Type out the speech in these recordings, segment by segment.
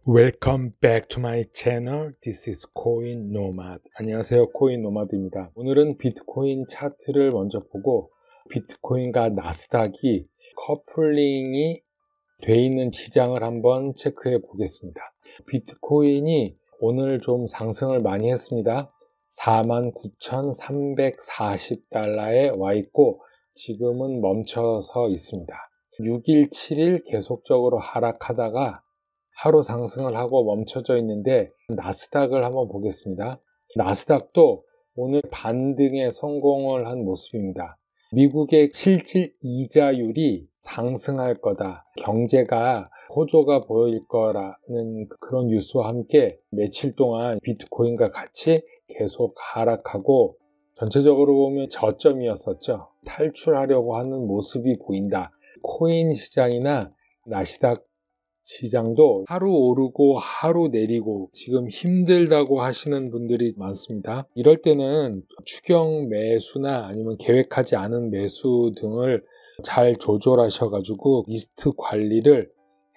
Welcome back to my channel. This is Coin Nomad. 안녕하세요. 코인 노마드입니다. 오늘은 비트코인 차트를 먼저 보고 비트코인과 나스닥이 커플링이 돼 있는 시장을 한번 체크해 보겠습니다. 비트코인이 오늘 좀 상승을 많이 했습니다. 49,340달러에 와 있고 지금은 멈춰서 있습니다. 6일, 7일 계속적으로 하락하다가 하루 상승을 하고 멈춰져 있는데 나스닥을 한번 보겠습니다. 나스닥도 오늘 반등에 성공을 한 모습입니다. 미국의 실질 이자율이 상승할 거다. 경제가 호조가 보일 거라는 그런 뉴스와 함께 며칠 동안 비트코인과 같이 계속 하락하고 전체적으로 보면 저점이었었죠. 탈출하려고 하는 모습이 보인다. 코인 시장이나 나스닥 시장도 하루 오르고 하루 내리고 지금 힘들다고 하시는 분들이 많습니다. 이럴 때는 추경 매수나 아니면 계획하지 않은 매수 등을 잘 조절하셔가지고 리스트 관리를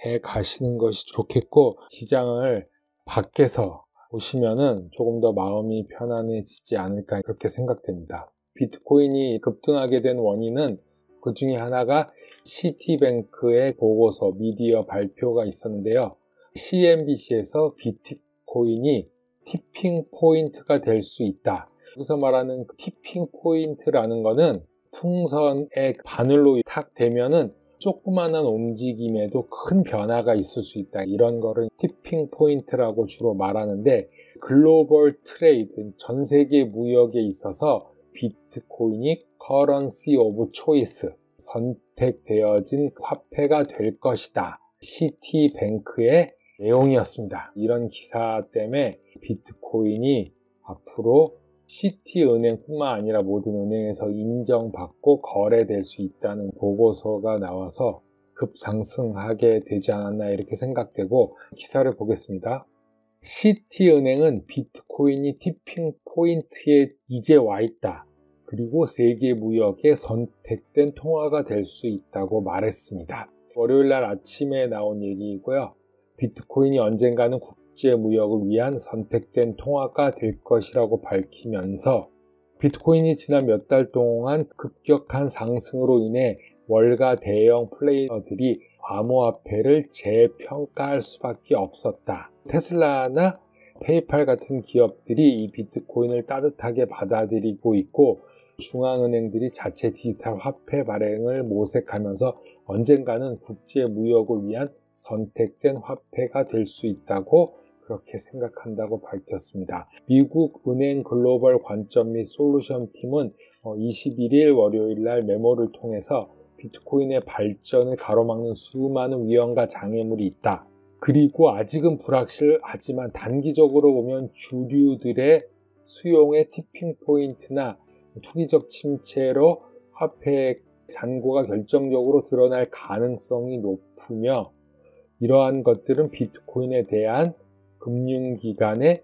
해 가시는 것이 좋겠고, 시장을 밖에서 보시면은 조금 더 마음이 편안해지지 않을까 그렇게 생각됩니다. 비트코인이 급등하게 된 원인은 그 중에 하나가 시티뱅크의 보고서 미디어 발표가 있었는데요. CNBC에서 비트코인이 티핑 포인트가 될 수 있다. 여기서 말하는 티핑 포인트라는 거는 풍선의 바늘로 탁 대면은 조그마한 움직임에도 큰 변화가 있을 수 있다. 이런 거를 티핑 포인트라고 주로 말하는데, 글로벌 트레이드, 전 세계 무역에 있어서 비트코인이 커런시 오브 초이스, 선택되어진 화폐가 될 것이다. 시티뱅크의 내용이었습니다. 이런 기사 때문에 비트코인이 앞으로 시티은행뿐만 아니라 모든 은행에서 인정받고 거래될 수 있다는 보고서가 나와서 급상승하게 되지 않았나 이렇게 생각되고, 기사를 보겠습니다. 시티은행은 비트코인이 티핑 포인트에 이제 와 있다. 그리고 세계 무역에 선택된 통화가 될 수 있다고 말했습니다. 월요일날 아침에 나온 얘기이고요. 비트코인이 언젠가는 국제 무역을 위한 선택된 통화가 될 것이라고 밝히면서, 비트코인이 지난 몇 달 동안 급격한 상승으로 인해 월가 대형 플레이어들이 암호화폐를 재평가할 수밖에 없었다. 테슬라나 페이팔 같은 기업들이 이 비트코인을 따뜻하게 받아들이고 있고, 중앙은행들이 자체 디지털 화폐 발행을 모색하면서 언젠가는 국제 무역을 위한 선택된 화폐가 될 수 있다고 그렇게 생각한다고 밝혔습니다. 미국 은행 글로벌 관점 및 솔루션 팀은 21일 월요일 날 메모를 통해서 비트코인의 발전을 가로막는 수많은 위험과 장애물이 있다. 그리고 아직은 불확실하지만 단기적으로 보면 주류들의 수용의 티핑 포인트나 투기적 침체로 화폐 잔고가 결정적으로 드러날 가능성이 높으며, 이러한 것들은 비트코인에 대한 금융기관의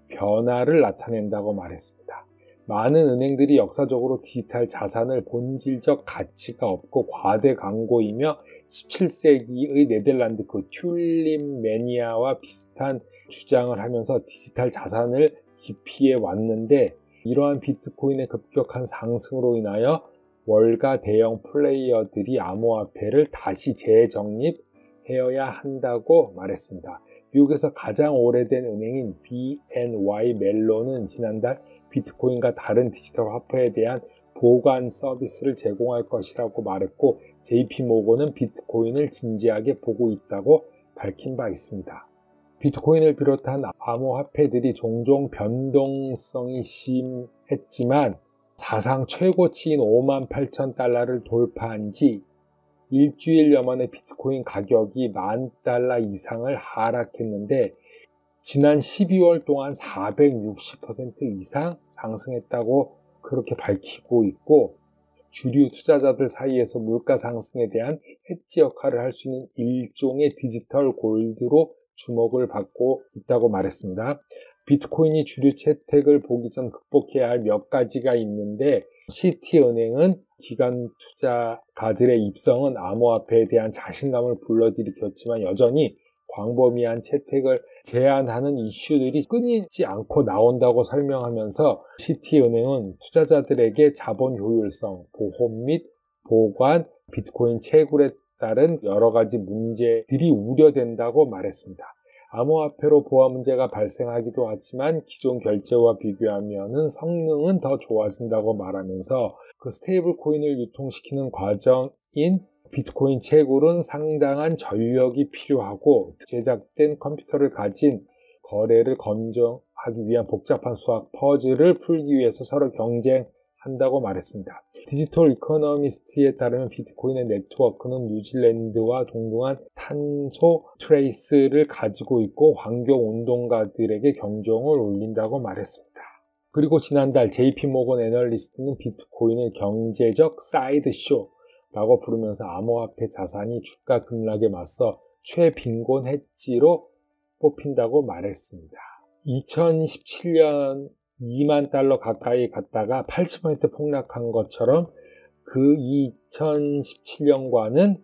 변화를 나타낸다고 말했습니다. 많은 은행들이 역사적으로 디지털 자산을 본질적 가치가 없고 과대 광고이며 17세기의 네덜란드 튤립 매니아와 비슷한 주장을 하면서 디지털 자산을 기피해 왔는데, 이러한 비트코인의 급격한 상승으로 인하여 월가 대형 플레이어들이 암호화폐를 다시 재정립해야 한다고 말했습니다. 미국에서 가장 오래된 은행인 BNY 멜론은 지난달 비트코인과 다른 디지털 화폐에 대한 보관 서비스를 제공할 것이라고 말했고, JP모건은 비트코인을 진지하게 보고 있다고 밝힌 바 있습니다. 비트코인을 비롯한 암호화폐들이 종종 변동성이 심했지만 사상 최고치인 58,000달러를 돌파한 지 일주일여 만에 비트코인 가격이 $10,000 이상을 하락했는데, 지난 12월 동안 460% 이상 상승했다고 그렇게 밝히고 있고, 주류 투자자들 사이에서 물가 상승에 대한 해지 역할을 할 수 있는 일종의 디지털 골드로 주목을 받고 있다고 말했습니다. 비트코인이 주류 채택을 보기 전 극복해야 할 몇 가지가 있는데, 시티은행은 기관 투자가들의 입성은 암호화폐에 대한 자신감을 불러일으켰지만 여전히 광범위한 채택을 제한하는 이슈들이 끊이지 않고 나온다고 설명하면서 시티은행은 투자자들에게 자본 효율성, 보험 및 보관, 비트코인 채굴에 따른 여러 가지 문제들이 우려된다고 말했습니다. 암호화폐로 보안 문제가 발생하기도 하지만 기존 결제와 비교하면 성능은 더 좋아진다고 말하면서 그 스테이블 코인을 유통시키는 과정인 비트코인 채굴은 상당한 전력이 필요하고 제작된 컴퓨터를 가진 거래를 검증하기 위한 복잡한 수학 퍼즐을 풀기 위해서 서로 경쟁한다고 말했습니다. 디지털 이코노미스트에 따르면 비트코인의 네트워크는 뉴질랜드와 동등한 탄소 트레이스를 가지고 있고 환경운동가들에게 경종을 울린다고 말했습니다. 그리고 지난달 JP모건 애널리스트는 비트코인을 경제적 사이드쇼 라고 부르면서 암호화폐 자산이 주가 급락에 맞서 최빈곤 해지로 뽑힌다고 말했습니다. 2017년 2만 달러 가까이 갔다가 80% 폭락한 것처럼 그 2017년과는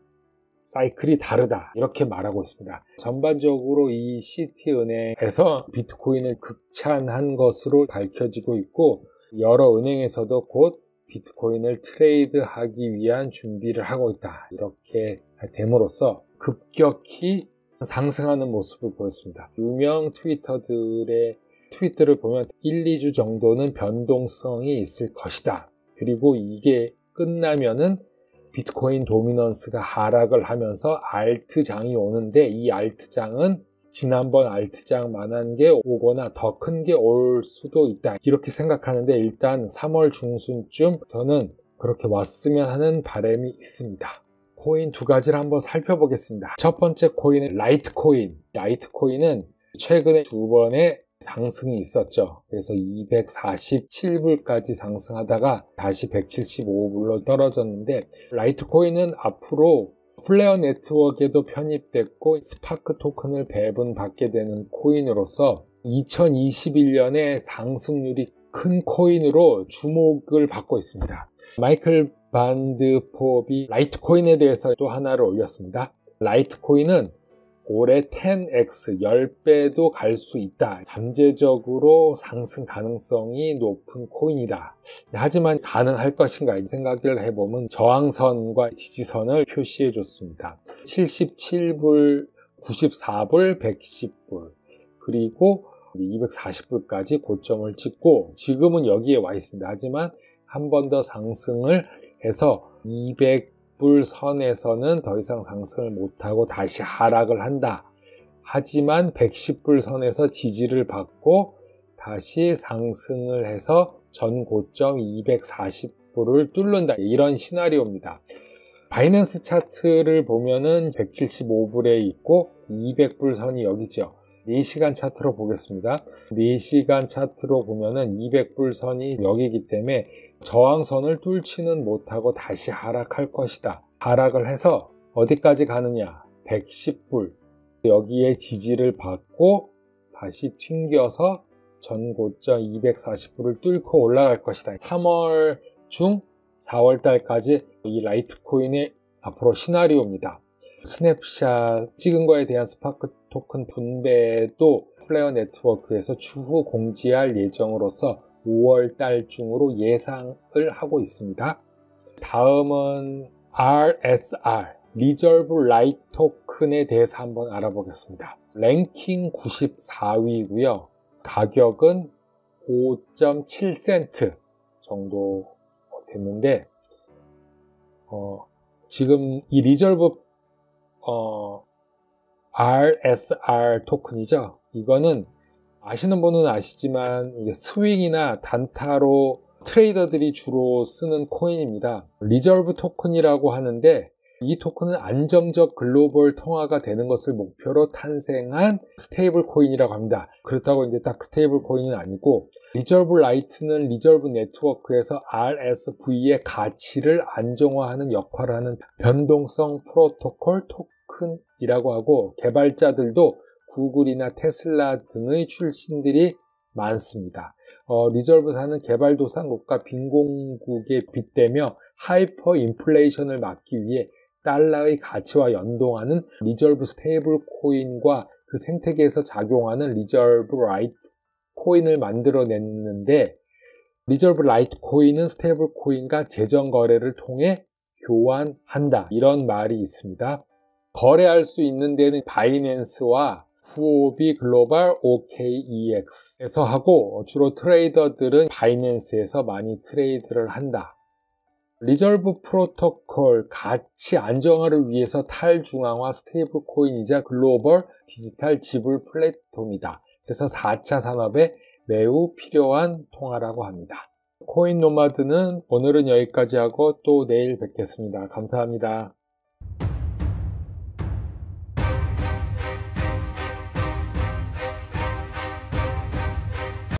사이클이 다르다 이렇게 말하고 있습니다. 전반적으로 이 시티은행에서 비트코인을 극찬한 것으로 밝혀지고 있고 여러 은행에서도 곧 비트코인을 트레이드하기 위한 준비를 하고 있다 이렇게 됨으로써 급격히 상승하는 모습을 보였습니다. 유명 트위터들의 트윗들을 보면 1, 2주 정도는 변동성이 있을 것이다. 그리고 이게 끝나면은 비트코인 도미넌스가 하락을 하면서 알트장이 오는데 이 알트장은 지난번 알트장만한 게 오거나 더 큰 게 올 수도 있다 이렇게 생각하는데 일단 3월 중순쯤 저는 그렇게 왔으면 하는 바람이 있습니다. 코인 두 가지를 한번 살펴보겠습니다. 첫 번째 코인은 라이트코인. 라이트코인은 최근에 두 번의 상승이 있었죠. 그래서 247불까지 상승하다가 다시 175불로 떨어졌는데 라이트코인은 앞으로 플레어 네트워크에도 편입됐고 스파크 토큰을 배분받게 되는 코인으로서 2021년에 상승률이 큰 코인으로 주목을 받고 있습니다. 마이클 반드폿이 라이트코인에 대해서 또 하나를 올렸습니다. 라이트코인은 올해 10x, 10배도 갈 수 있다. 잠재적으로 상승 가능성이 높은 코인이다. 하지만 가능할 것인가 생각을 해보면 저항선과 지지선을 표시해 줬습니다. 77불, 94불, 110불 그리고 240불까지 고점을 찍고 지금은 여기에 와 있습니다. 하지만 한 번 더 상승을 해서 200불 선에서는 더 이상 상승을 못하고 다시 하락을 한다. 하지만 110불 선에서 지지를 받고 다시 상승을 해서 전 고점 240불을 뚫는다. 이런 시나리오입니다. 바이낸스 차트를 보면은 175불에 있고 200불 선이 여기죠. 4시간 차트로 보겠습니다. 4시간 차트로 보면은 200불 선이 여기이기 때문에 저항선을 뚫지는 못하고 다시 하락할 것이다. 하락을 해서 어디까지 가느냐? 110불. 여기에 지지를 받고 다시 튕겨서 전고점 240불을 뚫고 올라갈 것이다. 3월 중 4월 달까지 이 라이트코인의 앞으로 시나리오입니다. 스냅샷 찍은 거에 대한 스파크 토큰 분배도 플레어 네트워크에서 추후 공지할 예정으로서 5월 달 중으로 예상을 하고 있습니다. 다음은 RSR, 리저브 라이트 토큰에 대해서 한번 알아보겠습니다. 랭킹 94위고요. 가격은 5.7센트 정도 됐는데 지금 이 리저브 RSR 토큰이죠. 이거는 아시는 분은 아시지만 이게 스윙이나 단타로 트레이더들이 주로 쓰는 코인입니다. 리저브 토큰이라고 하는데 이 토큰은 안정적 글로벌 통화가 되는 것을 목표로 탄생한 스테이블 코인이라고 합니다. 그렇다고 이제 딱 스테이블 코인은 아니고 리저브 라이트는 리저브 네트워크에서 RSV의 가치를 안정화하는 역할을 하는 변동성 프로토콜 토큰이라고 하고 개발자들도 구글이나 테슬라 등의 출신들이 많습니다. 리저브사는 개발도상국과 빈공국에 빗대며 하이퍼 인플레이션을 막기 위해 달러의 가치와 연동하는 리저브 스테이블 코인과 그 생태계에서 작용하는 리저브 라이트 코인을 만들어냈는데, 리저브 라이트 코인은 스테이블 코인과 재정 거래를 통해 교환한다, 이런 말이 있습니다. 거래할 수 있는 데는 바이낸스와 후오비 글로벌 OKEX에서 하고, 주로 트레이더들은 바이낸스에서 많이 트레이드를 한다. 리저브 프로토콜 가치 안정화를 위해서 탈중앙화 스테이블 코인이자 글로벌 디지털 지불 플랫폼이다. 그래서 4차 산업에 매우 필요한 통화라고 합니다. 코인 노마드는 오늘은 여기까지 하고 또 내일 뵙겠습니다. 감사합니다.